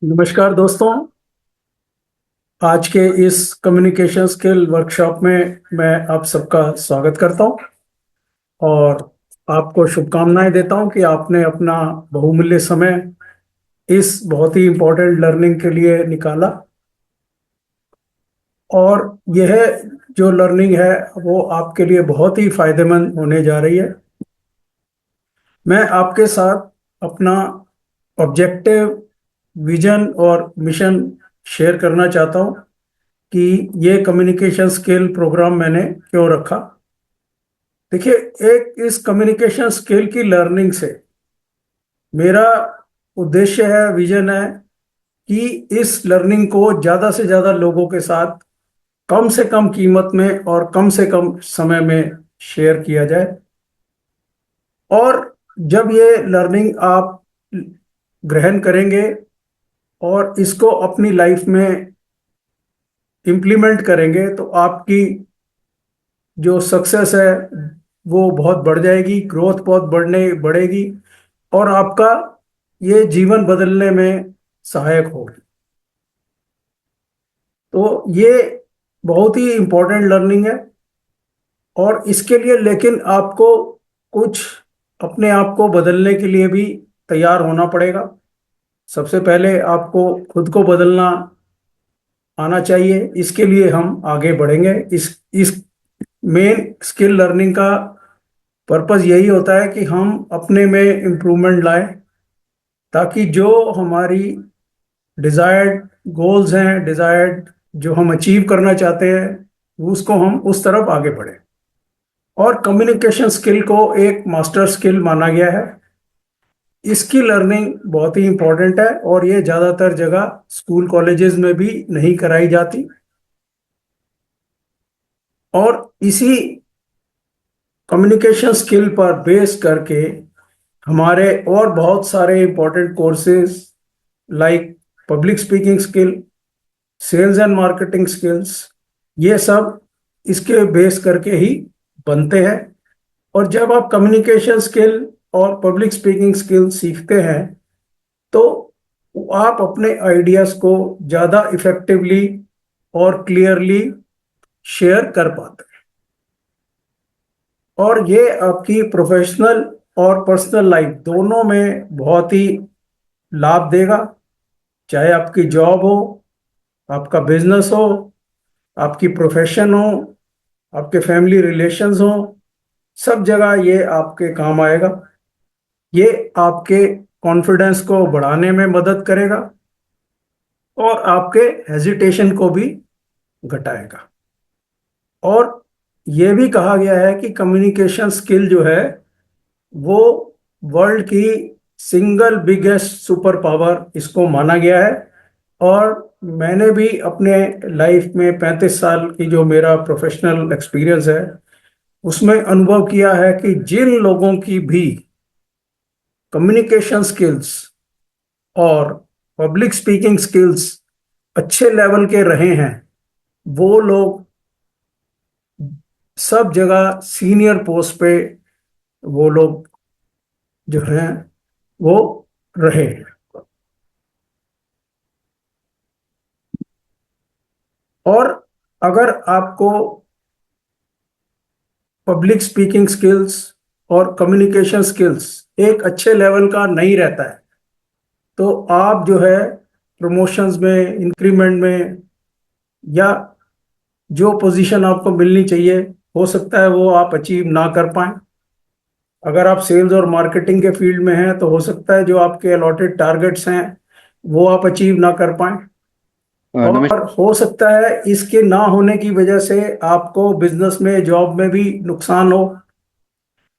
नमस्कार दोस्तों। आज के इस कम्युनिकेशन स्किल वर्कशॉप में मैं आप सबका स्वागत करता हूं और आपको शुभकामनाएं देता हूं कि आपने अपना बहुमूल्य समय इस बहुत ही इम्पोर्टेंट लर्निंग के लिए निकाला। और यह जो लर्निंग है वो आपके लिए बहुत ही फायदेमंद होने जा रही है। मैं आपके साथ अपना ऑब्जेक्टिव, विजन और मिशन शेयर करना चाहता हूं कि ये कम्युनिकेशन स्किल प्रोग्राम मैंने क्यों रखा। देखिए, एक इस कम्युनिकेशन स्किल की लर्निंग से मेरा उद्देश्य है, विजन है कि इस लर्निंग को ज़्यादा से ज़्यादा लोगों के साथ कम से कम कीमत में और कम से कम समय में शेयर किया जाए। और जब ये लर्निंग आप ग्रहण करेंगे और इसको अपनी लाइफ में इम्प्लीमेंट करेंगे तो आपकी जो सक्सेस है वो बहुत बढ़ जाएगी, ग्रोथ बहुत बढ़ेगी और आपका ये जीवन बदलने में सहायक होगी। तो ये बहुत ही इम्पोर्टेंट लर्निंग है और इसके लिए लेकिन आपको कुछ अपने आप को बदलने के लिए भी तैयार होना पड़ेगा। सबसे पहले आपको खुद को बदलना आना चाहिए। इसके लिए हम आगे बढ़ेंगे। इस मेन स्किल लर्निंग का पर्पस यही होता है कि हम अपने में इम्प्रूवमेंट लाएं ताकि जो हमारी डिजायर्ड गोल्स हैं, डिजायर्ड जो हम अचीव करना चाहते हैं, उसको हम उस तरफ आगे बढ़े। और कम्युनिकेशन स्किल को एक मास्टर स्किल माना गया है। इसकी लर्निंग बहुत ही इंपॉर्टेंट है और ये ज़्यादातर जगह स्कूल कॉलेजेस में भी नहीं कराई जाती। और इसी कम्युनिकेशन स्किल पर बेस करके हमारे और बहुत सारे important courses like public speaking skill, sales and marketing skills, ये सब इसके बेस करके ही बनते हैं। और जब आप कम्युनिकेशन स्किल और पब्लिक स्पीकिंग स्किल सीखते हैं तो आप अपने आइडियाज को ज़्यादा इफेक्टिवली और क्लियरली शेयर कर पाते हैं और ये आपकी प्रोफेशनल और पर्सनल लाइफ दोनों में बहुत ही लाभ देगा। चाहे आपकी जॉब हो, आपका बिजनेस हो, आपकी प्रोफेशन हो, आपके फैमिली रिलेशंस हो, सब जगह ये आपके काम आएगा। ये आपके कॉन्फिडेंस को बढ़ाने में मदद करेगा और आपके हेजिटेशन को भी घटाएगा। और ये भी कहा गया है कि कम्युनिकेशन स्किल जो है वो वर्ल्ड की सिंगल बिगेस्ट सुपर पावर इसको माना गया है। और मैंने भी अपने लाइफ में 35 साल की जो मेरा प्रोफेशनल एक्सपीरियंस है उसमें अनुभव किया है कि जिन लोगों की भी कम्युनिकेशन स्किल्स और पब्लिक स्पीकिंग स्किल्स अच्छे लेवल के रहे हैं वो लोग सब जगह सीनियर पोस्ट पे वो लोग जो हैं वो रहे हैं। और अगर आपको पब्लिक स्पीकिंग स्किल्स और कम्युनिकेशन स्किल्स एक अच्छे लेवल का नहीं रहता है तो आप जो है प्रमोशंस में, इंक्रीमेंट में या जो पोजीशन आपको मिलनी चाहिए हो सकता है वो आप अचीव ना कर पाएं। अगर आप सेल्स और मार्केटिंग के फील्ड में हैं तो हो सकता है जो आपके अलॉटेड टारगेट्स हैं वो आप अचीव ना कर पाएं। और नमस्कार। हो सकता है इसके ना होने की वजह से आपको बिजनेस में, जॉब में भी नुकसान हो।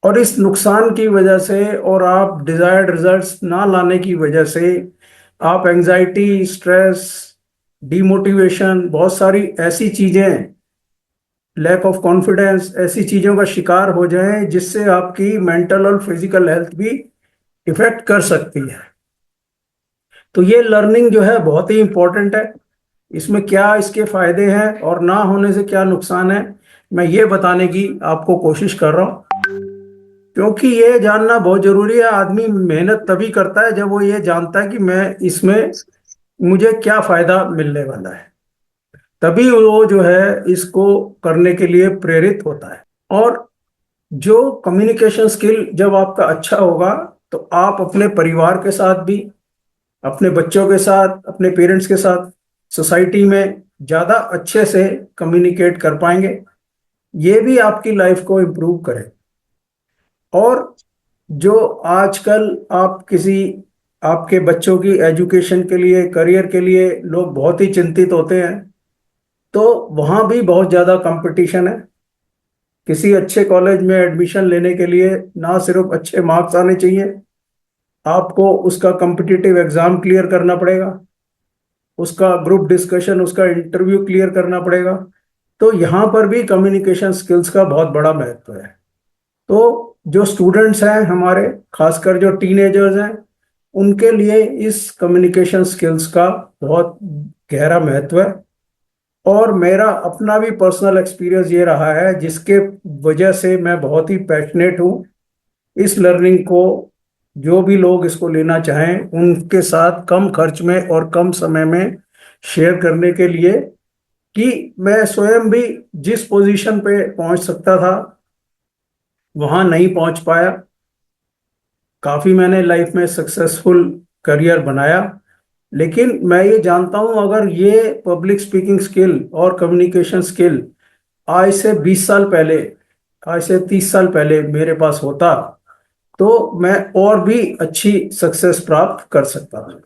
और इस नुकसान की वजह से और आप डिजायर्ड रिजल्ट्स ना लाने की वजह से आप एंजाइटी, स्ट्रेस, डीमोटिवेशन, बहुत सारी ऐसी चीजें, लैक ऑफ कॉन्फिडेंस, ऐसी चीजों का शिकार हो जाएं जिससे आपकी मेंटल और फिजिकल हेल्थ भी इफेक्ट कर सकती है। तो ये लर्निंग जो है बहुत ही इंपॉर्टेंट है। इसमें क्या इसके फायदे हैं और ना होने से क्या नुकसान है, मैं ये बताने की आपको कोशिश कर रहा हूँ। क्योंकि ये जानना बहुत जरूरी है। आदमी मेहनत तभी करता है जब वो ये जानता है कि मैं इसमें मुझे क्या फायदा मिलने वाला है, तभी वो जो है इसको करने के लिए प्रेरित होता है। और जो कम्युनिकेशन स्किल जब आपका अच्छा होगा, तो आप अपने परिवार के साथ भी, अपने बच्चों के साथ, अपने पेरेंट्स के साथ, सोसाइटी में ज़्यादा अच्छे से कम्युनिकेट कर पाएंगे। ये भी आपकी लाइफ को इम्प्रूव करे। और जो आजकल आप किसी, आपके बच्चों की एजुकेशन के लिए, करियर के लिए लोग बहुत ही चिंतित होते हैं, तो वहाँ भी बहुत ज़्यादा कंपटीशन है। किसी अच्छे कॉलेज में एडमिशन लेने के लिए ना सिर्फ अच्छे मार्क्स आने चाहिए, आपको उसका कम्पिटिटिव एग्जाम क्लियर करना पड़ेगा, उसका ग्रुप डिस्कशन, उसका इंटरव्यू क्लियर करना पड़ेगा। तो यहाँ पर भी कम्युनिकेशन स्किल्स का बहुत बड़ा महत्व है। तो जो स्टूडेंट्स हैं हमारे, खासकर जो टीनेजर्स हैं, उनके लिए इस कम्युनिकेशन स्किल्स का बहुत गहरा महत्व है। और मेरा अपना भी पर्सनल एक्सपीरियंस ये रहा है, जिसके वजह से मैं बहुत ही पैशनेट हूँ इस लर्निंग को। जो भी लोग इसको लेना चाहें, उनके साथ कम खर्च में और कम समय में शेयर करने के लिए, कि मैं स्वयं भी जिस पोजीशन पे पहुंच सकता था वहां नहीं पहुंच पाया। काफी मैंने लाइफ में सक्सेसफुल करियर बनाया, लेकिन मैं ये जानता हूं, अगर ये पब्लिक स्पीकिंग स्किल और कम्युनिकेशन स्किल आज से 20 साल पहले, आज से 30 साल पहले मेरे पास होता, तो मैं और भी अच्छी सक्सेस प्राप्त कर सकता था।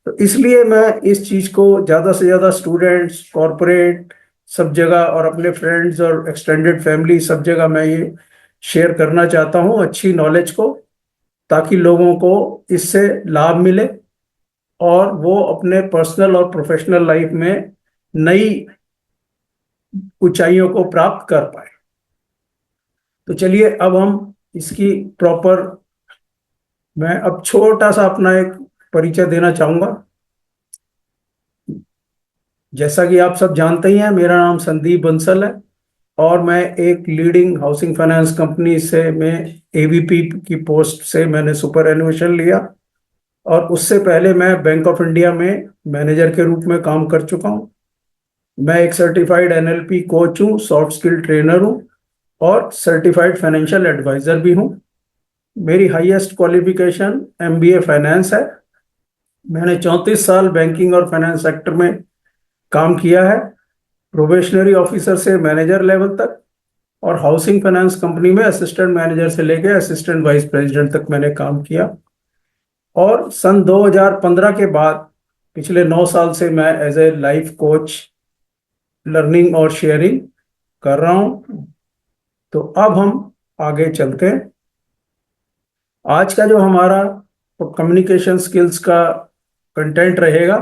तो इसलिए मैं इस चीज को ज्यादा से ज्यादा स्टूडेंट्स, कॉरपोरेट, सब जगह, और अपने फ्रेंड्स और एक्सटेंडेड फैमिली, सब जगह मैं ये शेयर करना चाहता हूँ अच्छी नॉलेज को, ताकि लोगों को इससे लाभ मिले और वो अपने पर्सनल और प्रोफेशनल लाइफ में नई ऊंचाइयों को प्राप्त कर पाए। तो चलिए अब हम इसकी प्रॉपर, मैं अब छोटा सा अपना एक परिचय देना चाहूंगा। जैसा कि आप सब जानते ही हैं, मेरा नाम संदीप बंसल है, और मैं एक लीडिंग हाउसिंग फाइनेंस कंपनी से, मैं एवीपी की पोस्ट से मैंने सुपर एनुएशन लिया। और उससे पहले मैं बैंक ऑफ इंडिया में मैनेजर के रूप में काम कर चुका हूँ। मैं एक सर्टिफाइड एनएलपी कोच हूँ, सॉफ्ट स्किल ट्रेनर हूँ, और सर्टिफाइड फाइनेंशियल एडवाइजर भी हूँ। मेरी हाईएस्ट क्वालिफिकेशन एमबीए फाइनेंस है। मैंने 34 साल बैंकिंग और फाइनेंस सेक्टर में काम किया है, प्रोबेशनरी ऑफिसर से मैनेजर लेवल तक, और हाउसिंग फाइनेंस कंपनी में असिस्टेंट मैनेजर से लेकर असिस्टेंट वाइस प्रेसिडेंट तक मैंने काम किया। और सन 2015 के बाद पिछले 9 साल से मैं as a life coach learning और शेयरिंग कर रहा हूं। तो अब हम आगे चलते हैं। आज का जो हमारा कम्युनिकेशन स्किल्स का कंटेंट रहेगा,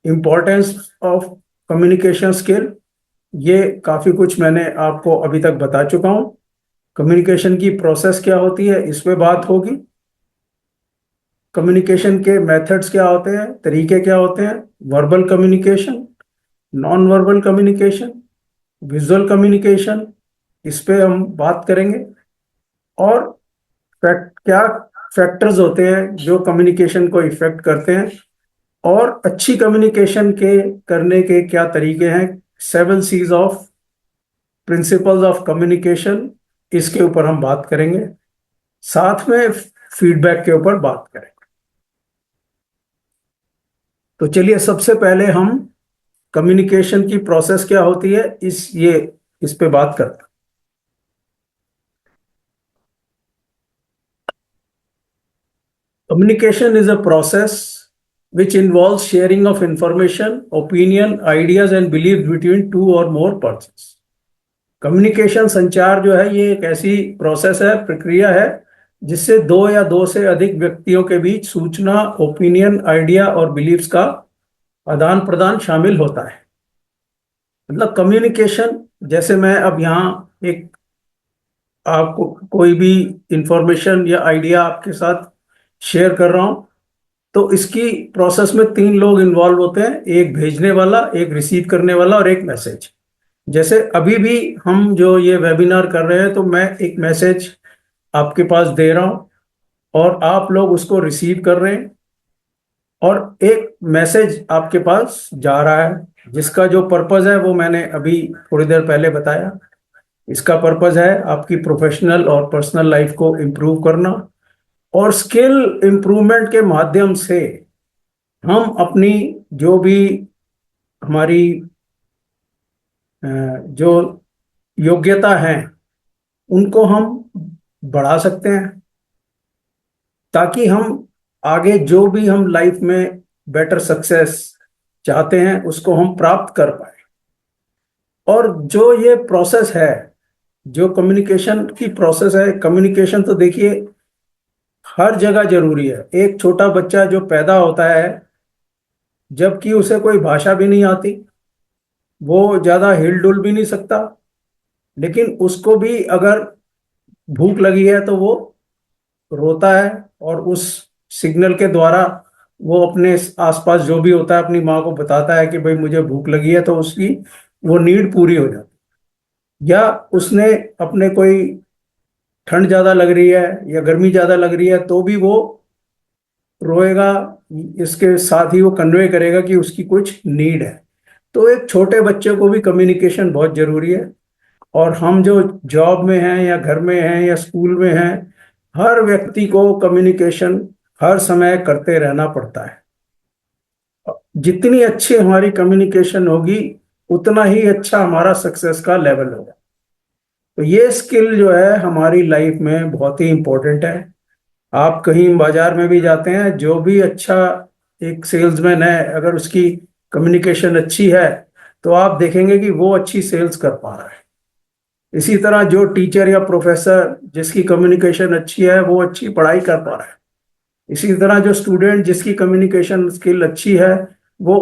इम्पोर्टेंस ऑफ कम्युनिकेशन स्किल। ये काफ़ी कुछ मैंने आपको अभी तक बता चुका हूँ। कम्युनिकेशन की प्रोसेस क्या होती है, इस पे बात होगी। कम्युनिकेशन के मेथड्स क्या होते हैं, तरीके क्या होते हैं, verbal communication, non verbal communication, visual communication, इस पे हम बात करेंगे। और क्या फैक्टर्स होते हैं जो कम्युनिकेशन को इफेक्ट करते हैं, और अच्छी कम्युनिकेशन के करने के क्या तरीके हैं, 7 C's of principles of communication, इसके ऊपर हम बात करेंगे। साथ में फीडबैक के ऊपर बात करेंगे। तो चलिए सबसे पहले हम कम्युनिकेशन की प्रोसेस क्या होती है, इस पे बात करते हैं। Communication is a process which involves sharing of information, opinion, ideas and beliefs between two or more persons. Communication, संचार जो है, ये एक ऐसी प्रोसेस है, प्रक्रिया है, जिससे दो या दो से अधिक व्यक्तियों के बीच सूचना, ओपिनियन, आइडिया और बिलीफ्स का आदान प्रदान शामिल होता है। मतलब कम्युनिकेशन, जैसे मैं अब यहाँ एक आपको कोई भी इंफॉर्मेशन या आइडिया आपके साथ शेयर कर रहा हूँ, तो इसकी प्रोसेस में 3 लोग इन्वॉल्व होते हैं, एक भेजने वाला, एक रिसीव करने वाला और एक मैसेज। जैसे अभी भी हम जो ये वेबिनार कर रहे हैं, तो मैं एक मैसेज आपके पास दे रहा हूँ और आप लोग उसको रिसीव कर रहे हैं। और एक मैसेज आपके पास जा रहा है जिसका जो पर्पज है वो मैंने अभी थोड़ी देर पहले बताया। इसका पर्पज है आपकी प्रोफेशनल और पर्सनल लाइफ को इम्प्रूव करना, और स्किल इम्प्रूवमेंट के माध्यम से हम अपनी जो भी हमारी जो योग्यता है उनको हम बढ़ा सकते हैं, ताकि हम आगे जो भी हम लाइफ में बेटर सक्सेस चाहते हैं उसको हम प्राप्त कर पाए। और जो ये प्रोसेस है, जो कम्युनिकेशन की प्रोसेस है, कम्युनिकेशन तो देखिए हर जगह जरूरी है। एक छोटा बच्चा जो पैदा होता है, जबकि उसे कोई भाषा भी नहीं आती, वो ज्यादा हिल डुल भी नहीं सकता, लेकिन उसको भी अगर भूख लगी है तो वो रोता है, और उस सिग्नल के द्वारा वो अपने आसपास जो भी होता है अपनी माँ को बताता है कि भाई मुझे भूख लगी है, तो उसकी वो नीड पूरी हो जाती है। या उसने अपने कोई ठंड ज्यादा लग रही है या गर्मी ज्यादा लग रही है तो भी वो रोएगा, इसके साथ ही वो कन्वे करेगा कि उसकी कुछ नीड है। तो एक छोटे बच्चे को भी कम्युनिकेशन बहुत जरूरी है। और हम जो जॉब में हैं या घर में हैं या स्कूल में हैं, हर व्यक्ति को कम्युनिकेशन हर समय करते रहना पड़ता है। जितनी अच्छी हमारी कम्युनिकेशन होगी उतना ही अच्छा हमारा सक्सेस का लेवल होगा। तो ये स्किल जो है हमारी लाइफ में बहुत ही इंपॉर्टेंट है। आप कहीं बाजार में भी जाते हैं, जो भी अच्छा एक सेल्समैन है, अगर उसकी कम्युनिकेशन अच्छी है तो आप देखेंगे कि वो अच्छी सेल्स कर पा रहा है। इसी तरह जो टीचर या प्रोफेसर जिसकी कम्युनिकेशन अच्छी है वो अच्छी पढ़ाई कर पा रहा है। इसी तरह जो स्टूडेंट जिसकी कम्युनिकेशन स्किल अच्छी है वो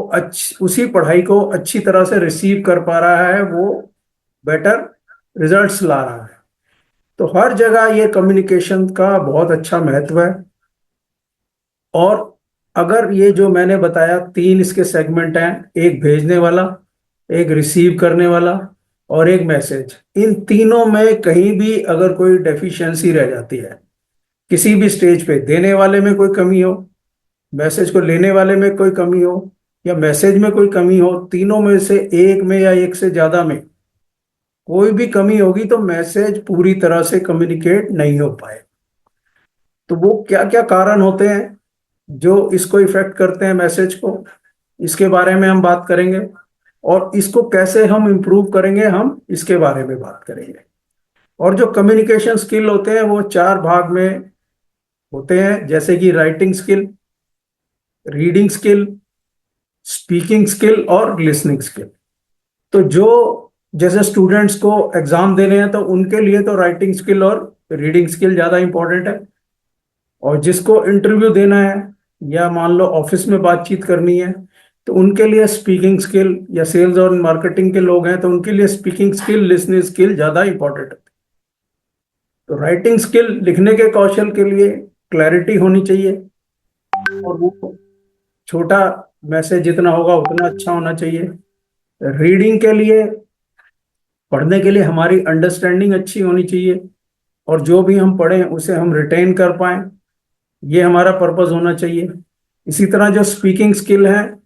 उसी पढ़ाई को अच्छी तरह से रिसीव कर पा रहा है, वो बेटर रिजल्ट्स ला रहा है। तो हर जगह ये कम्युनिकेशन का बहुत अच्छा महत्व है। और अगर ये जो मैंने बताया तीन इसके सेगमेंट हैं, एक भेजने वाला, एक रिसीव करने वाला और एक मैसेज, इन तीनों में कहीं भी अगर कोई डेफिशिएंसी रह जाती है, किसी भी स्टेज पे देने वाले में कोई कमी हो, मैसेज को लेने वाले में कोई कमी हो, या मैसेज में कोई कमी हो, तीनों में से एक में या एक से ज्यादा में कोई भी कमी होगी तो मैसेज पूरी तरह से कम्युनिकेट नहीं हो पाए। तो वो क्या क्या कारण होते हैं जो इसको इफेक्ट करते हैं मैसेज को, इसके बारे में हम बात करेंगे। और इसको कैसे हम इम्प्रूव करेंगे, हम इसके बारे में बात करेंगे। और जो कम्युनिकेशन स्किल होते हैं वो चार भाग में होते हैं, जैसे कि writing skill, reading skill, speaking skill और लिसनिंग स्किल। तो जो जैसे स्टूडेंट्स को एग्जाम देने हैं तो उनके लिए तो राइटिंग स्किल और रीडिंग स्किल ज़्यादा इंपॉर्टेंट है। और जिसको इंटरव्यू देना है या मान लो ऑफिस में बातचीत करनी है तो उनके लिए स्पीकिंग स्किल, या सेल्स और मार्केटिंग के लोग हैं तो उनके लिए स्पीकिंग स्किल, लिसनिंग स्किल ज़्यादा इंपॉर्टेंट है। तो राइटिंग स्किल, लिखने के कौशल के लिए क्लैरिटी होनी चाहिए, और वो छोटा मैसेज जितना होगा उतना अच्छा होना चाहिए। रीडिंग के लिए, पढ़ने के लिए हमारी अंडरस्टैंडिंग अच्छी होनी चाहिए, और जो भी हम पढ़ें उसे हम रिटेन कर पाएं, ये हमारा पर्पस होना चाहिए। इसी तरह जो स्पीकिंग स्किल है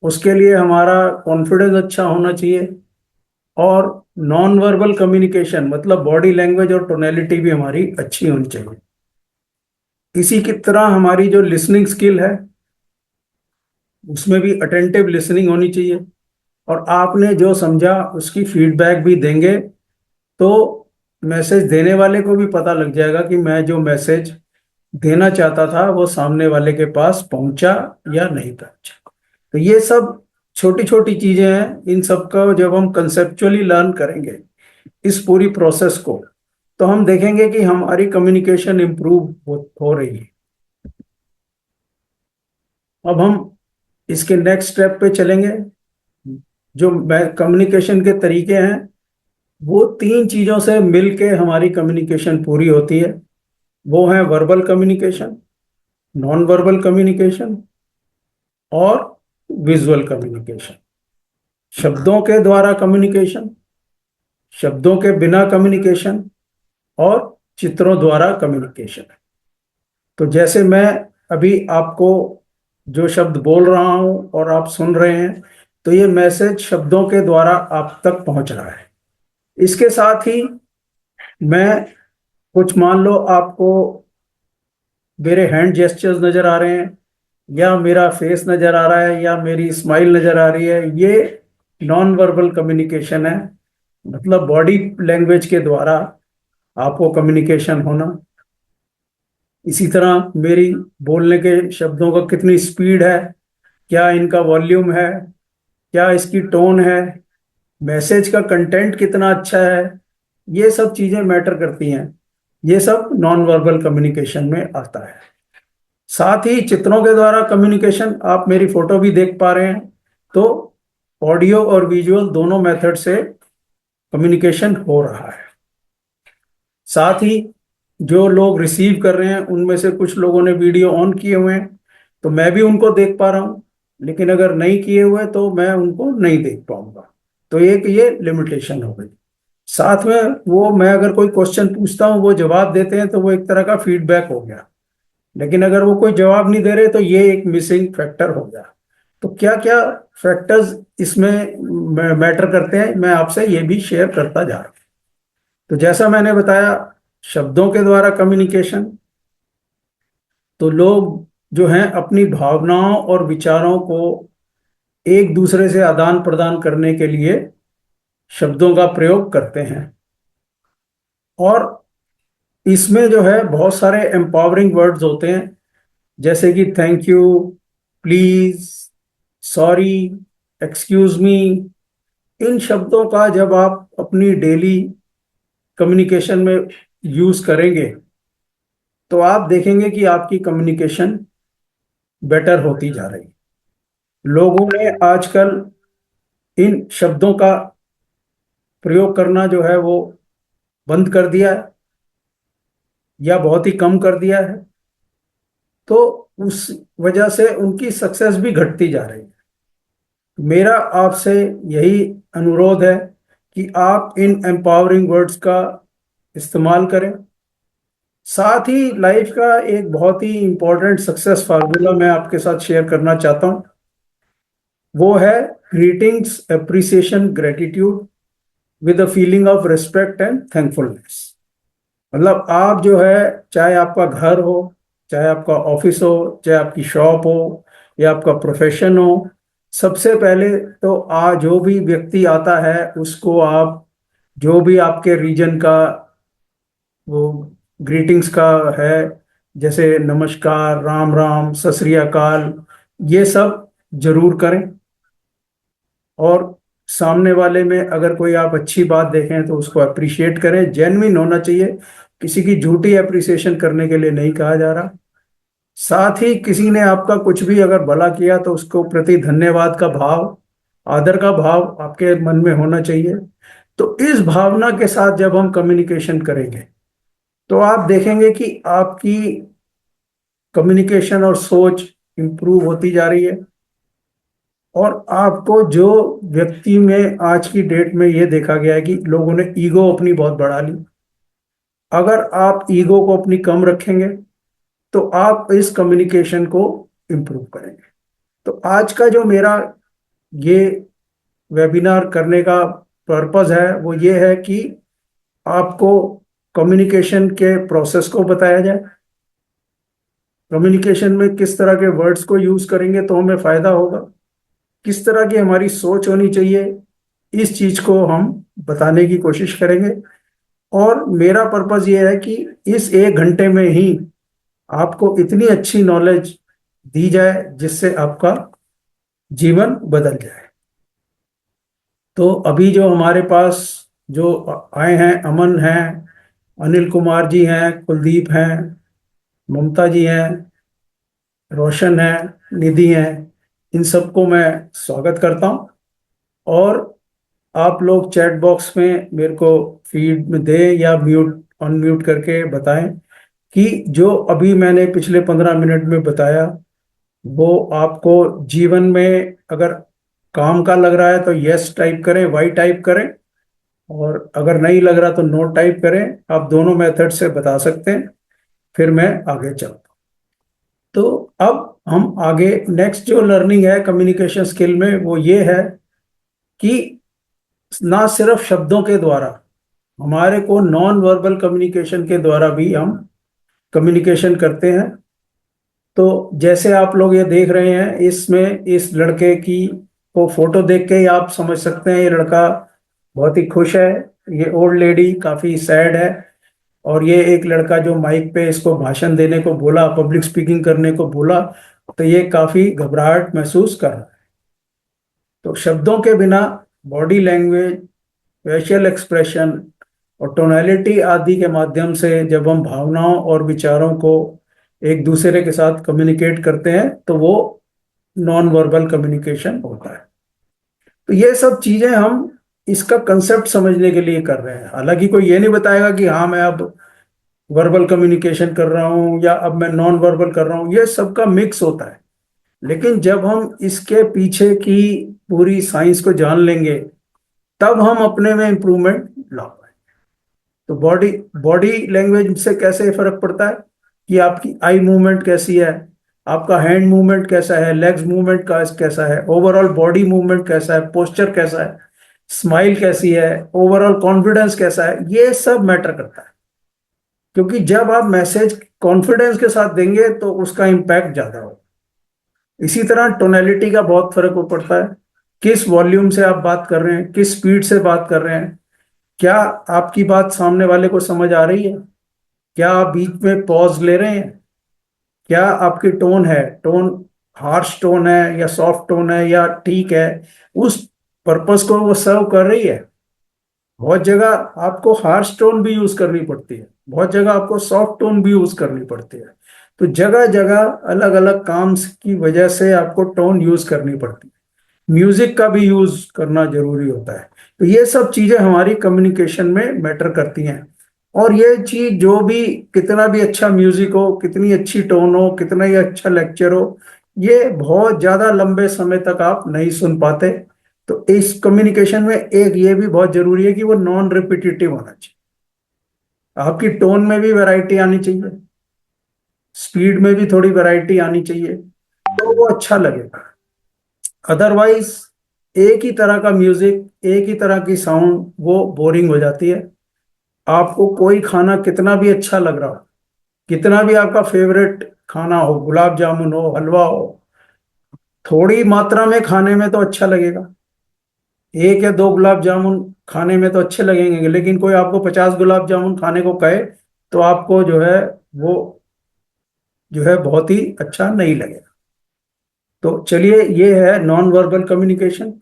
उसके लिए हमारा कॉन्फिडेंस अच्छा होना चाहिए, और नॉन वर्बल कम्युनिकेशन मतलब बॉडी लैंग्वेज और टोनेलिटी भी हमारी अच्छी होनी चाहिए। इसी की तरह हमारी जो लिसनिंग स्किल है उसमें भी अटेंटिव लिसनिंग होनी चाहिए, और आपने जो समझा उसकी फीडबैक भी देंगे तो मैसेज देने वाले को भी पता लग जाएगा कि मैं जो मैसेज देना चाहता था वो सामने वाले के पास पहुंचा या नहीं पहुंचा। तो ये सब छोटी छोटी चीजें हैं, इन सब का जब हम कंसेप्चुअली लर्न करेंगे इस पूरी प्रोसेस को, तो हम देखेंगे कि हमारी कम्युनिकेशन इंप्रूव हो रही है। अब हम इसके नेक्स्ट स्टेप पे चलेंगे। जो कम्युनिकेशन के तरीके हैं वो तीन चीजों से मिलके हमारी कम्युनिकेशन पूरी होती है। वो है verbal communication, non verbal communication और विजुअल कम्युनिकेशन। शब्दों के द्वारा कम्युनिकेशन, शब्दों के बिना कम्युनिकेशन और चित्रों द्वारा कम्युनिकेशन। तो जैसे मैं अभी आपको जो शब्द बोल रहा हूं और आप सुन रहे हैं, तो ये मैसेज शब्दों के द्वारा आप तक पहुंच रहा है। इसके साथ ही मैं कुछ, मान लो आपको मेरे हैंड जेस्चर्स नजर आ रहे हैं, या मेरा फेस नजर आ रहा है, या मेरी स्माइल नजर आ रही है, ये नॉन वर्बल कम्युनिकेशन है। मतलब बॉडी लैंग्वेज के द्वारा आपको कम्युनिकेशन होना। इसी तरह मेरी बोलने के शब्दों का कितनी स्पीड है, क्या इनका वॉल्यूम है, क्या इसकी टोन है, मैसेज का कंटेंट कितना अच्छा है, ये सब चीजें मैटर करती हैं। ये सब नॉन वर्बल कम्युनिकेशन में आता है। साथ ही चित्रों के द्वारा कम्युनिकेशन, आप मेरी फोटो भी देख पा रहे हैं, तो ऑडियो और विजुअल दोनों मेथड से कम्युनिकेशन हो रहा है। साथ ही जो लोग रिसीव कर रहे हैं उनमें से कुछ लोगों ने वीडियो ऑन किए हुए हैं, तो मैं भी उनको देख पा रहा हूं, लेकिन अगर नहीं किए हुए तो मैं उनको नहीं देख पाऊंगा। तो एक ये लिमिटेशन हो गई। साथ में वो, मैं अगर कोई क्वेश्चन पूछता हूँ, वो जवाब देते हैं, तो वो एक तरह का फीडबैक हो गया। लेकिन अगर वो कोई जवाब नहीं दे रहे, तो ये एक मिसिंग फैक्टर हो गया। तो क्या क्या फैक्टर्स इसमें मैटर करते हैं, मैं आपसे ये भी शेयर करता जा रहा हूँ। तो जैसा मैंने बताया, शब्दों के द्वारा कम्युनिकेशन, तो लोग जो हैं अपनी भावनाओं और विचारों को एक दूसरे से आदान प्रदान करने के लिए शब्दों का प्रयोग करते हैं। और इसमें जो है बहुत सारे एम्पावरिंग वर्ड्स होते हैं, जैसे कि thank you, please, sorry, excuse me. इन शब्दों का जब आप अपनी डेली कम्युनिकेशन में यूज करेंगे, तो आप देखेंगे कि आपकी कम्युनिकेशन बेटर होती जा रही है। लोगों ने आजकल इन शब्दों का प्रयोग करना जो है वो बंद कर दिया है, या बहुत ही कम कर दिया है। तो उस वजह से उनकी सक्सेस भी घटती जा रही है। मेरा आपसे यही अनुरोध है कि आप इन एम्पावरिंग वर्ड्स का इस्तेमाल करें। साथ ही लाइफ का एक बहुत ही इंपॉर्टेंट सक्सेस फार्मूला मैं आपके साथ शेयर करना चाहता हूं। वो है greetings, appreciation, gratitude with a feeling of respect and thankfulness. मतलब आप जो है, चाहे आपका घर हो, चाहे आपका ऑफिस हो, चाहे आपकी शॉप हो, या आपका प्रोफेशन हो, सबसे पहले तो जो भी व्यक्ति आता है उसको आप, जो भी आपके रीजन का वो ग्रीटिंग्स का है, जैसे नमस्कार, राम राम, सत श्री अकाल, ये सब जरूर करें। और सामने वाले में अगर कोई आप अच्छी बात देखें तो उसको अप्रिशिएट करें। जेन्युइन होना चाहिए, किसी की झूठी अप्रिसिएशन करने के लिए नहीं कहा जा रहा। साथ ही किसी ने आपका कुछ भी अगर भला किया, तो उसको प्रति धन्यवाद का भाव, आदर का भाव आपके मन में होना चाहिए। तो इस भावना के साथ जब हम कम्युनिकेशन करेंगे, तो आप देखेंगे कि आपकी कम्युनिकेशन और सोच इंप्रूव होती जा रही है। और आपको, जो व्यक्ति में आज की डेट में ये देखा गया है कि लोगों ने ईगो अपनी बहुत बढ़ा ली, अगर आप ईगो को अपनी कम रखेंगे, तो आप इस कम्युनिकेशन को इम्प्रूव करेंगे। तो आज का जो मेरा ये वेबिनार करने का पर्पस है, वो ये है कि आपको कम्युनिकेशन के प्रोसेस को बताया जाए। कम्युनिकेशन में किस तरह के वर्ड्स को यूज करेंगे तो हमें फायदा होगा, किस तरह की हमारी सोच होनी चाहिए, इस चीज को हम बताने की कोशिश करेंगे। और मेरा पर्पस ये है कि इस 1 घंटे में ही आपको इतनी अच्छी नॉलेज दी जाए जिससे आपका जीवन बदल जाए। तो अभी जो हमारे पास जो आए हैं, अमन हैं, अनिल कुमार जी हैं, कुलदीप हैं, ममता जी हैं, रोशन है, निधि हैं, इन सबको मैं स्वागत करता हूं। और आप लोग चैट बॉक्स में मेरे को फीड में दें, या म्यूट अनम्यूट करके बताएं कि जो अभी मैंने पिछले 15 मिनट में बताया, वो आपको जीवन में अगर काम का लग रहा है तो यस टाइप करें, वाई टाइप करें, और अगर नहीं लग रहा तो नो टाइप करें। आप दोनों मेथड से बता सकते हैं, फिर मैं आगे चलता हूं। तो अब हम आगे नेक्स्ट जो लर्निंग है कम्युनिकेशन स्किल में वो ये है कि ना सिर्फ शब्दों के द्वारा, हमारे को नॉन वर्बल कम्युनिकेशन के द्वारा भी हम कम्युनिकेशन करते हैं। तो जैसे आप लोग ये देख रहे हैं, इसमें इस लड़के की को फोटो देख के ही आप समझ सकते हैं ये लड़का बहुत ही खुश है, ये ओल्ड लेडी काफी सैड है, और ये एक लड़का जो माइक पे इसको भाषण देने को बोला, पब्लिक स्पीकिंग करने को बोला, तो ये काफी घबराहट महसूस कर रहा है। तो शब्दों के बिना बॉडी लैंग्वेज, फेशियल एक्सप्रेशन और टोनालिटी आदि के माध्यम से जब हम भावनाओं और विचारों को एक दूसरे के साथ कम्युनिकेट करते हैं तो वो नॉन वर्बल कम्युनिकेशन होता है। तो ये सब चीजें हम इसका कंसेप्ट समझने के लिए कर रहे हैं। हालांकि कोई ये नहीं बताएगा कि हाँ मैं अब वर्बल कम्युनिकेशन कर रहा हूँ या अब मैं नॉन वर्बल कर रहा हूँ, ये सबका मिक्स होता है। लेकिन जब हम इसके पीछे की पूरी साइंस को जान लेंगे तब हम अपने में इंप्रूवमेंट ला पाएंगे। तो बॉडी बॉडी लैंग्वेज से कैसे फर्क पड़ता है कि आपकी आई मूवमेंट कैसी है, आपका हैंड मूवमेंट कैसा है, लेग्स मूवमेंट का कैसा है, ओवरऑल बॉडी मूवमेंट कैसा है, पोस्चर कैसा है, स्माइल कैसी है, ओवरऑल कॉन्फिडेंस कैसा है, ये सब मैटर करता है। क्योंकि जब आप मैसेज कॉन्फिडेंस के साथ देंगे तो उसका इम्पैक्ट ज्यादा होगा। इसी तरह टोनैलिटी का बहुत फर्क पड़ता है, किस वॉल्यूम से आप बात कर रहे हैं, किस स्पीड से बात कर रहे हैं, क्या आपकी बात सामने वाले को समझ आ रही है, क्या आप बीच में पॉज ले रहे हैं, क्या आपकी टोन है, टोन हार्श टोन है या सॉफ्ट टोन है या ठीक है, उस पर्पस को वो सर्व कर रही है। बहुत जगह आपको हार्श टोन भी यूज करनी पड़ती है, बहुत जगह आपको सॉफ्ट टोन भी यूज करनी पड़ती है। तो जगह जगह अलग अलग काम की वजह से आपको टोन यूज करनी पड़ती है। म्यूजिक का भी यूज करना जरूरी होता है। तो ये सब चीजें हमारी कम्युनिकेशन में मैटर करती हैं। और ये चीज जो भी, कितना भी अच्छा म्यूजिक हो, कितनी अच्छी टोन हो, कितना ही अच्छा लेक्चर हो, ये बहुत ज्यादा लंबे समय तक आप नहीं सुन पाते। तो इस कम्युनिकेशन में एक ये भी बहुत जरूरी है कि वो नॉन रिपीटेटिव होना चाहिए। आपकी टोन में भी वैरायटी आनी चाहिए, स्पीड में भी थोड़ी वैरायटी आनी चाहिए, तो वो अच्छा लगेगा। अदरवाइज एक ही तरह का म्यूजिक, एक ही तरह की साउंड, वो बोरिंग हो जाती है। आपको कोई खाना कितना भी अच्छा लग रहा हो, कितना भी आपका फेवरेट खाना हो, गुलाब जामुन हो, हलवा हो, थोड़ी मात्रा में खाने में तो अच्छा लगेगा। एक या दो गुलाब जामुन खाने में तो अच्छे लगेंगे, लेकिन कोई आपको 50 गुलाब जामुन खाने को कहे तो आपको जो है वो जो है बहुत ही अच्छा नहीं लगेगा। तो चलिए, ये है नॉन वर्बल कम्युनिकेशन।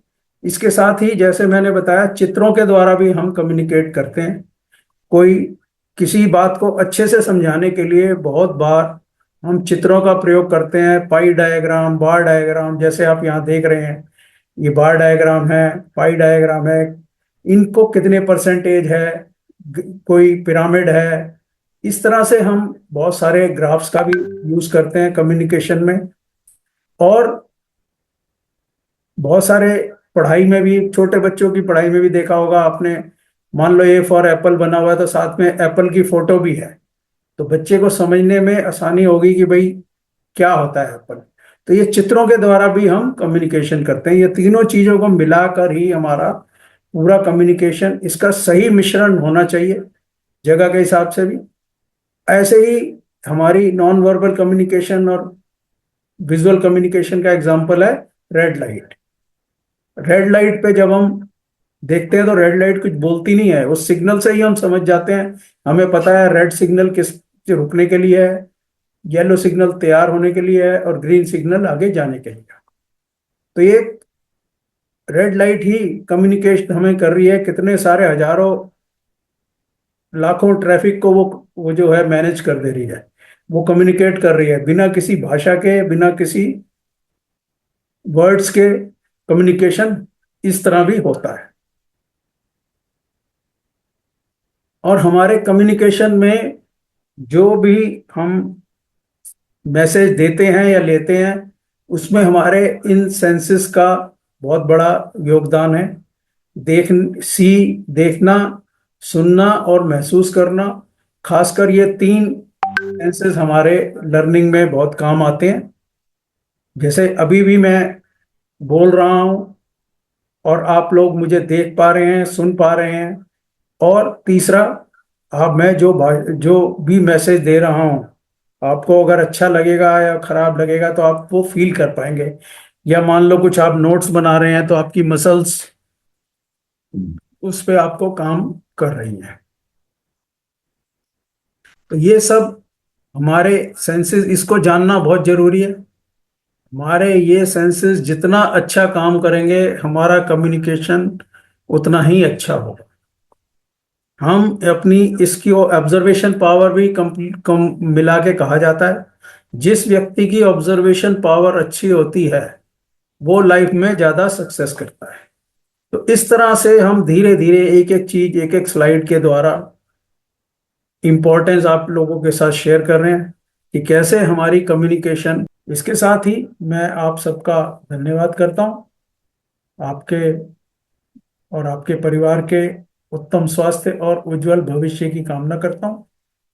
इसके साथ ही जैसे मैंने बताया, चित्रों के द्वारा भी हम कम्युनिकेट करते हैं। कोई किसी बात को अच्छे से समझाने के लिए बहुत बार हम चित्रों का प्रयोग करते हैं। पाई डायग्राम, बार डायग्राम, जैसे आप यहाँ देख रहे हैं, ये बार डायग्राम है, पाई डायग्राम है। इनको कितने परसेंटेज है, कोई पिरामिड है, इस तरह से हम बहुत सारे ग्राफ्स का भी यूज करते हैं कम्युनिकेशन में। और बहुत सारे पढ़ाई में भी, छोटे बच्चों की पढ़ाई में भी देखा होगा आपने। मान लो ए फॉर एप्पल बना हुआ है तो साथ में एप्पल की फोटो भी है, तो बच्चे को समझने में आसानी होगी कि भाई क्या होता है एप्पल। तो ये चित्रों के द्वारा भी हम कम्युनिकेशन करते हैं। ये तीनों चीजों को मिलाकर ही हमारा पूरा कम्युनिकेशन, इसका सही मिश्रण होना चाहिए जगह के हिसाब से भी। ऐसे ही हमारी नॉन वर्बल कम्युनिकेशन और विजुअल कम्युनिकेशन का एग्जाम्पल है रेड लाइट। रेड लाइट पे जब हम देखते हैं तो रेड लाइट कुछ बोलती नहीं है, उस सिग्नल से ही हम समझ जाते हैं। हमें पता है रेड सिग्नल किस रुकने के लिए है, येलो सिग्नल तैयार होने के लिए है, और ग्रीन सिग्नल आगे जाने के लिए। तो ये रेड लाइट ही कम्युनिकेशन हमें कर रही है, कितने सारे हजारों लाखों ट्रैफिक को वो जो है मैनेज कर दे रही है, वो कम्युनिकेट कर रही है बिना किसी भाषा के, बिना किसी वर्ड्स के। कम्युनिकेशन इस तरह भी होता है। और हमारे कम्युनिकेशन में जो भी हम मैसेज देते हैं या लेते हैं, उसमें हमारे इन सेंसेस का बहुत बड़ा योगदान है। देख सी देखना, सुनना और महसूस करना, खासकर ये तीन सेंसेस हमारे लर्निंग में बहुत काम आते हैं। जैसे अभी भी मैं बोल रहा हूँ और आप लोग मुझे देख पा रहे हैं, सुन पा रहे हैं। और तीसरा, आप मैं जो भी मैसेज दे रहा हूँ, आपको अगर अच्छा लगेगा या खराब लगेगा तो आप वो फील कर पाएंगे। या मान लो कुछ आप नोट्स बना रहे हैं तो आपकी मसल्स उस पे आपको काम कर रही हैं। तो ये सब हमारे सेंसेस, इसको जानना बहुत जरूरी है। हमारे ये सेंसेस जितना अच्छा काम करेंगे, हमारा कम्युनिकेशन उतना ही अच्छा होगा। हम अपनी इसकी ऑब्जर्वेशन पावर भी कम मिला के कहा जाता है। जिस व्यक्ति की ऑब्जर्वेशन पावर अच्छी होती है वो लाइफ में ज्यादा सक्सेस करता है। तो इस तरह से हम धीरे धीरे एक एक चीज, एक एक स्लाइड के द्वारा इंपॉर्टेंस आप लोगों के साथ शेयर कर रहे हैं कि कैसे हमारी कम्युनिकेशन। इसके साथ ही मैं आप सबका धन्यवाद करता हूं। आपके और आपके परिवार के उत्तम स्वास्थ्य और उज्जवल भविष्य की कामना करता हूं।